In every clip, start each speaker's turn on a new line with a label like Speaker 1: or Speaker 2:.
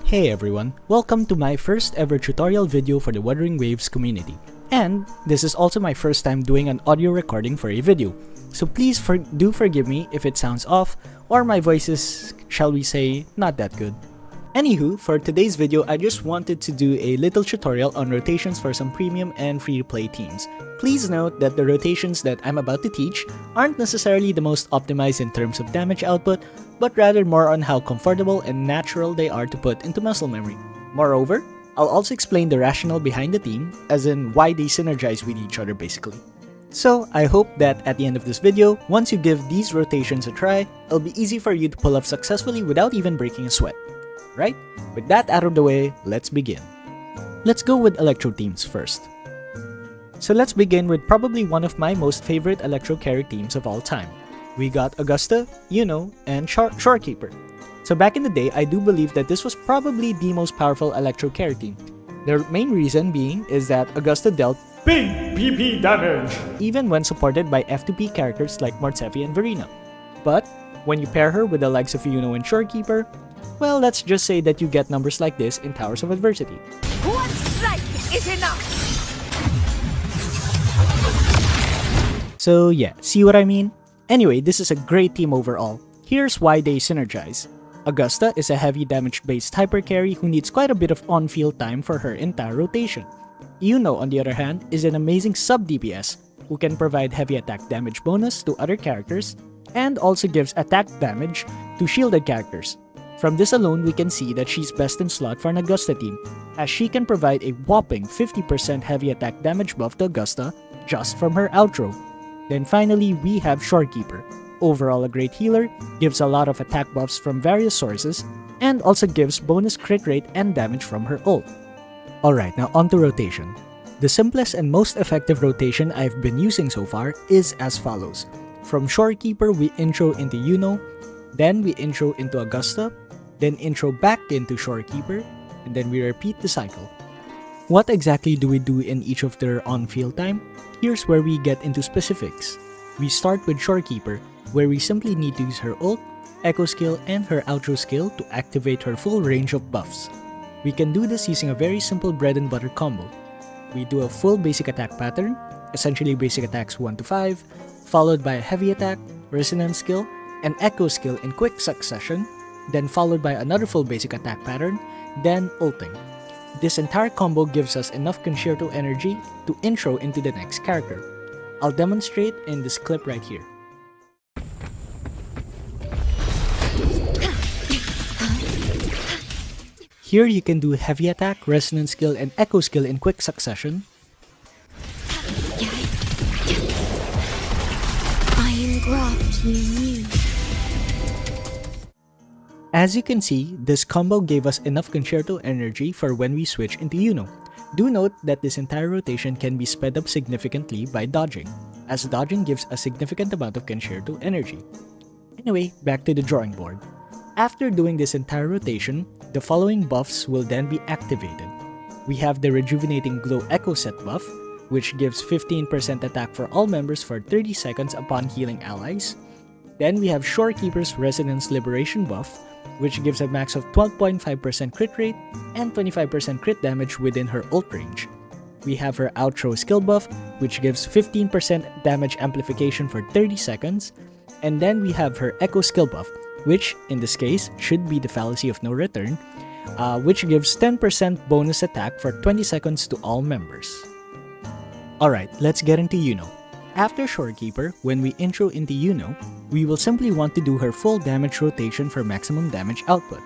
Speaker 1: Hey everyone, welcome to my first ever tutorial video for the Wuthering Waves community. And this is also my first time doing an audio recording for a video. So please do forgive me if it sounds off or my voice is, shall we say, not that good. Anywho, for today's video, I just wanted to do a little tutorial on rotations for some premium and free-to-play teams. Please note that the rotations that I'm about to teach aren't necessarily the most optimized in terms of damage output, but rather more on how comfortable and natural they are to put into muscle memory. Moreover, I'll also explain the rationale behind the team, as in why they synergize with each other basically. So I hope that at the end of this video, once you give these rotations a try, it'll be easy for you to pull off successfully without even breaking a sweat. Right? With that out of the way, let's begin. Let's go with electro teams first. So let's begin with probably one of my most favorite electro carry teams of all time. We got Augusta, Iuno, and Shorekeeper. So back in the day, I do believe that this was probably the most powerful electro carry team. The main reason being is that Augusta dealt big PP damage, even when supported by F2P characters like Mortsefi and Verena. But when you pair her with the likes of Iuno and Shorekeeper, well, let's just say that you get numbers like this in Towers of Adversity.
Speaker 2: One strike is enough!
Speaker 1: So yeah, see what I mean? Anyway, this is a great team overall. Here's why they synergize. Augusta is a heavy damage based hyper carry who needs quite a bit of on-field time for her entire rotation. Iuno, on the other hand, is an amazing sub DPS who can provide heavy attack damage bonus to other characters and also gives attack damage to shielded characters. From this alone, we can see that she's best in slot for an Augusta team, as she can provide a whopping 50% heavy attack damage buff to Augusta just from her outro. Then finally, we have Shorekeeper. Overall a great healer, gives a lot of attack buffs from various sources, and also gives bonus crit rate and damage from her ult. Alright, now onto rotation. The simplest and most effective rotation I've been using so far is as follows. From Shorekeeper, we intro into Iuno, then we intro into Augusta, then intro back into Shorekeeper, and then we repeat the cycle. What exactly do we do in each of their on-field time? Here's where we get into specifics. We start with Shorekeeper, where we simply need to use her ult, echo skill, and her outro skill to activate her full range of buffs. We can do this using a very simple bread and butter combo. We do a full basic attack pattern, essentially basic attacks 1 to 5, followed by a heavy attack, resonance skill, an echo skill in quick succession, then followed by another full basic attack pattern, then ulting. This entire combo gives us enough concerto energy to intro into the next character. I'll demonstrate in this clip right here. Here you can do heavy attack, resonance skill, and echo skill in quick succession.
Speaker 2: I engraft you new.
Speaker 1: As you can see, this combo gave us enough concerto energy for when we switch into Iuno. Do note that this entire rotation can be sped up significantly by dodging, as dodging gives a significant amount of concerto energy. Anyway, back to the drawing board. After doing this entire rotation, the following buffs will then be activated. We have the Rejuvenating Glow Echo Set buff, which gives 15% attack for all members for 30 seconds upon healing allies. Then we have Shorekeeper's Resonance Liberation buff, which gives a max of 12.5% crit rate and 25% crit damage within her ult range. We have her outro skill buff, which gives 15% damage amplification for 30 seconds. And then we have her echo skill buff, which in this case should be the Fallacy of No Return, which gives 10% bonus attack for 20 seconds to all members. Alright, let's get into Iuno. After Shorekeeper, when we intro into Iuno, we will simply want to do her full damage rotation for maximum damage output.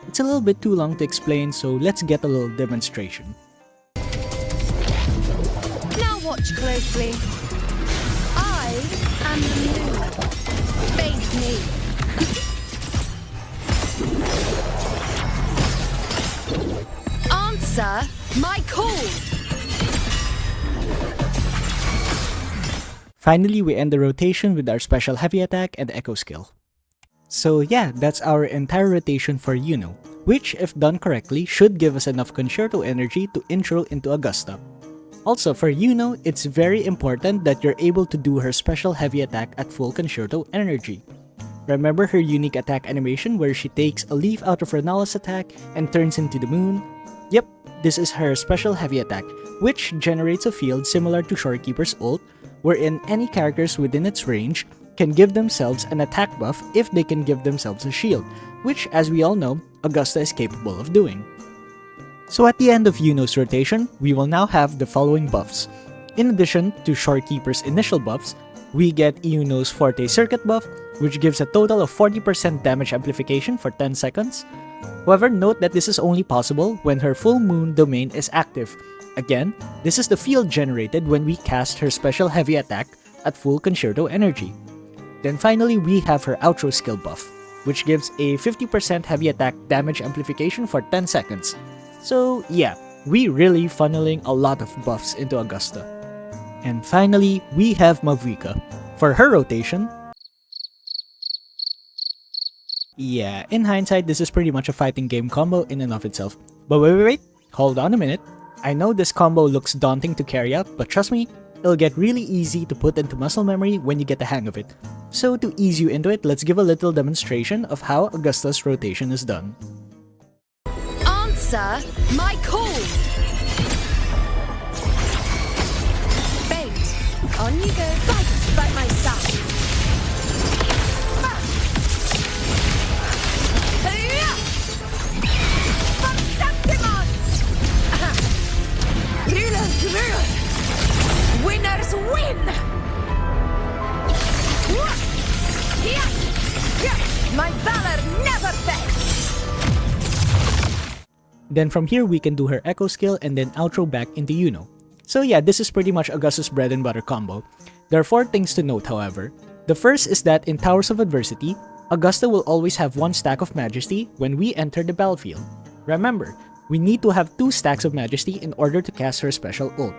Speaker 1: It's a little bit too long to explain, so let's get a little demonstration.
Speaker 2: Now watch closely. I am the moon. Face me. Answer my call.
Speaker 1: Finally, we end the rotation with our special heavy attack and echo skill. So yeah, that's our entire rotation for Iuno, which if done correctly should give us enough concerto energy to intro into Augusta. Also for Iuno, it's very important that you're able to do her special heavy attack at full concerto energy. Remember her unique attack animation where she takes a leaf out of Renala's attack and turns into the moon? Yep, this is her special heavy attack, which generates a field similar to Shorekeeper's ult, wherein any characters within its range can give themselves an attack buff if they can give themselves a shield, which, as we all know, Augusta is capable of doing. So at the end of Iuno's rotation, we will now have the following buffs. In addition to Shorekeeper's initial buffs, we get Iuno's Forte Circuit buff, which gives a total of 40% damage amplification for 10 seconds. However, note that this is only possible when her full moon domain is active. Again, this is the field generated when we cast her special heavy attack at full concerto energy. Then finally, we have her outro skill buff, which gives a 50% heavy attack damage amplification for 10 seconds. So yeah, we really funneling a lot of buffs into Augusta. And finally, we have Mavuika. For her rotation, yeah, in hindsight, this is pretty much a fighting game combo in and of itself. But wait, hold on a minute. I know this combo looks daunting to carry out, but trust me, it'll get really easy to put into muscle memory when you get the hang of it. So to ease you into it, let's give a little demonstration of how Augusta's rotation is done.
Speaker 2: Answer my call. Fate, on you go. Fight by my side. Winners win! My valor never fails!
Speaker 1: Then from here, we can do her echo skill and then outro back into Iuno. So yeah, this is pretty much Augusta's bread and butter combo. There are 4 things to note, however. The first is that in Towers of Adversity, Augusta will always have 1 stack of Majesty when we enter the battlefield. Remember, we need to have 2 stacks of Majesty in order to cast her special ult.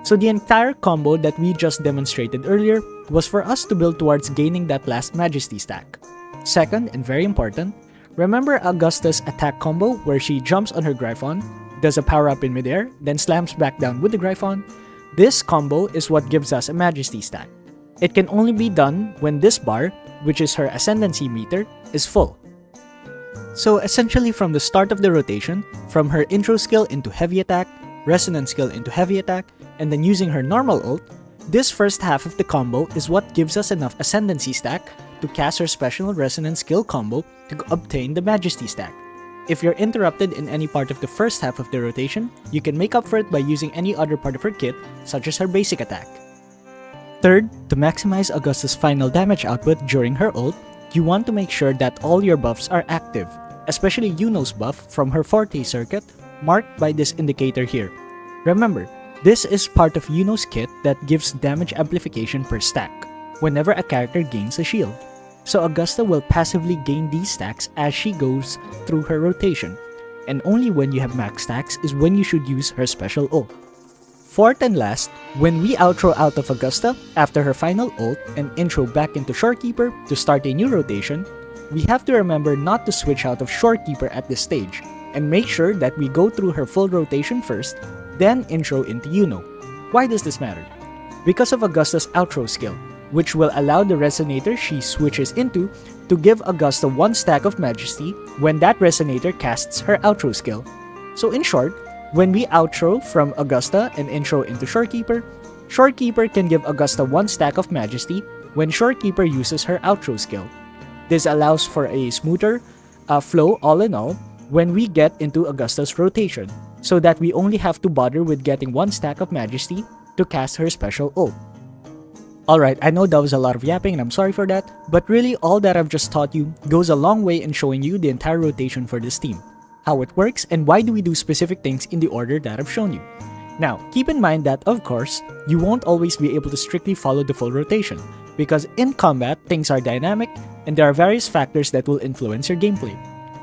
Speaker 1: So the entire combo that we just demonstrated earlier was for us to build towards gaining that last Majesty stack. Second, and very important, remember Augusta's attack combo where she jumps on her Griffon, does a power up in midair, then slams back down with the Griffon? This combo is what gives us a Majesty stack. It can only be done when this bar, which is her Ascendancy meter, is full. So essentially from the start of the rotation, from her intro skill into heavy attack, resonance skill into heavy attack, and then using her normal ult, this first half of the combo is what gives us enough Ascendancy stack to cast her special resonance skill combo to obtain the Majesty stack. If you're interrupted in any part of the first half of the rotation, you can make up for it by using any other part of her kit, such as her basic attack. Third, to maximize Augusta's final damage output during her ult, you want to make sure that all your buffs are active, especially Iuno's buff from her Forte Circuit, marked by this indicator here. Remember, this is part of Iuno's kit that gives damage amplification per stack, whenever a character gains a shield. So Augusta will passively gain these stacks as she goes through her rotation, and only when you have max stacks is when you should use her special ult. Fourth and last, when we outro out of Augusta after her final ult and intro back into Shorekeeper to start a new rotation, we have to remember not to switch out of Shorekeeper at this stage, and make sure that we go through her full rotation first, then intro into Iuno. Why does this matter? Because of Augusta's outro skill, which will allow the resonator she switches into to give Augusta 1 stack of Majesty when that resonator casts her outro skill. So in short, when we outro from Augusta and intro into Shorekeeper, Shorekeeper can give Augusta 1 stack of Majesty when Shorekeeper uses her outro skill. This allows for a smoother flow all in all when we get into Augusta's rotation, so that we only have to bother with getting 1 stack of Majesty to cast her special ult. Alright, I know that was a lot of yapping and I'm sorry for that, but really all that I've just taught you goes a long way in showing you the entire rotation for this team, how it works, and why do we do specific things in the order that I've shown you. Now, keep in mind that, of course, you won't always be able to strictly follow the full rotation, because in combat, things are dynamic and there are various factors that will influence your gameplay.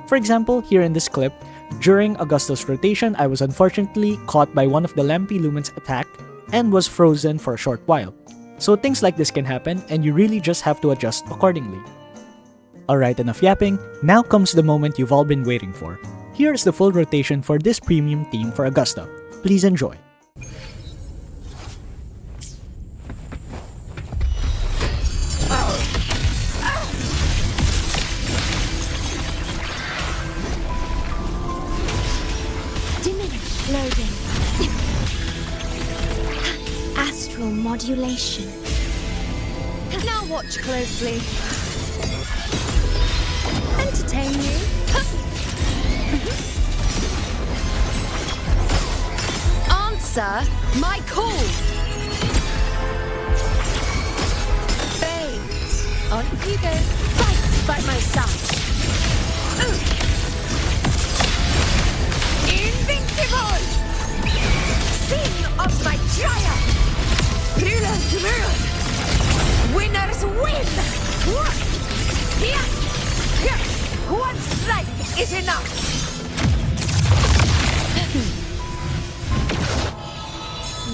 Speaker 1: For example, here in this clip, during Augusta's rotation, I was unfortunately caught by one of the Lampi Lumen's attack and was frozen for a short while. So things like this can happen and you really just have to adjust accordingly. Alright, enough yapping, now comes the moment you've all been waiting for. Here's the full rotation for this premium team for Augusta. Please enjoy.
Speaker 3: Loading. Astral modulation.
Speaker 2: Now watch closely. Entertain you. Answer my call. Fate. On you go. Fight by my side. Invincible. Sing of my triumph. Rulers rule. Winners win. Here. One strike is enough.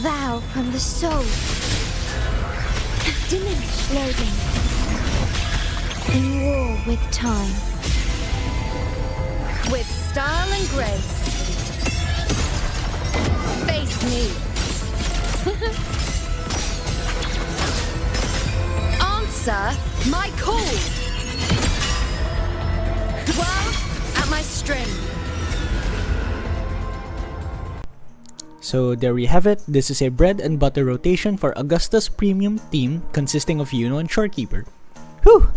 Speaker 3: Vow from the soul. Diminish. Loading. In war with time.
Speaker 2: With style and grace. Face me. Answer my call. Well, at my string.
Speaker 1: So there we have it. This is a bread and butter rotation for Augusta's premium team consisting of Iuno and Shorekeeper. Whew!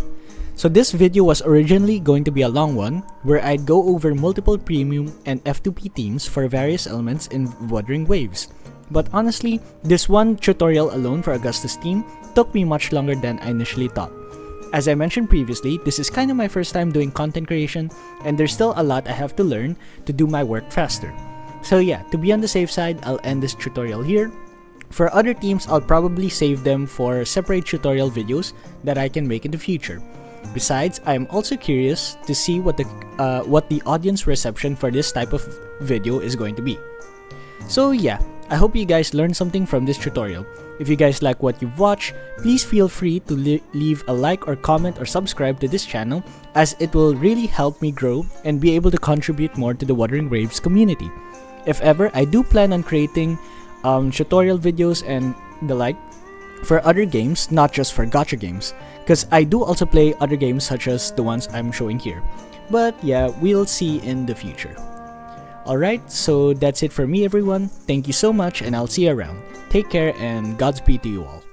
Speaker 1: So this video was originally going to be a long one where I'd go over multiple premium and F2P teams for various elements in Wuthering Waves. But honestly, this one tutorial alone for Augusta's team took me much longer than I initially thought. As I mentioned previously, this is kind of my first time doing content creation and there's still a lot I have to learn to do my work faster. So yeah, to be on the safe side, I'll end this tutorial here. For other teams, I'll probably save them for separate tutorial videos that I can make in the future. Besides, I am also curious to see what the audience reception for this type of video is going to be. So yeah, I hope you guys learned something from this tutorial. If you guys like what you've watched, please feel free to leave a like or comment or subscribe to this channel, as it will really help me grow and be able to contribute more to the Wuthering Waves community. If ever, I do plan on creating tutorial videos and the like for other games, not just for gacha games, because I do also play other games such as the ones I'm showing here. But yeah, we'll see in the future. Alright, so that's it for me everyone. Thank you so much and I'll see you around. Take care and Godspeed to you all.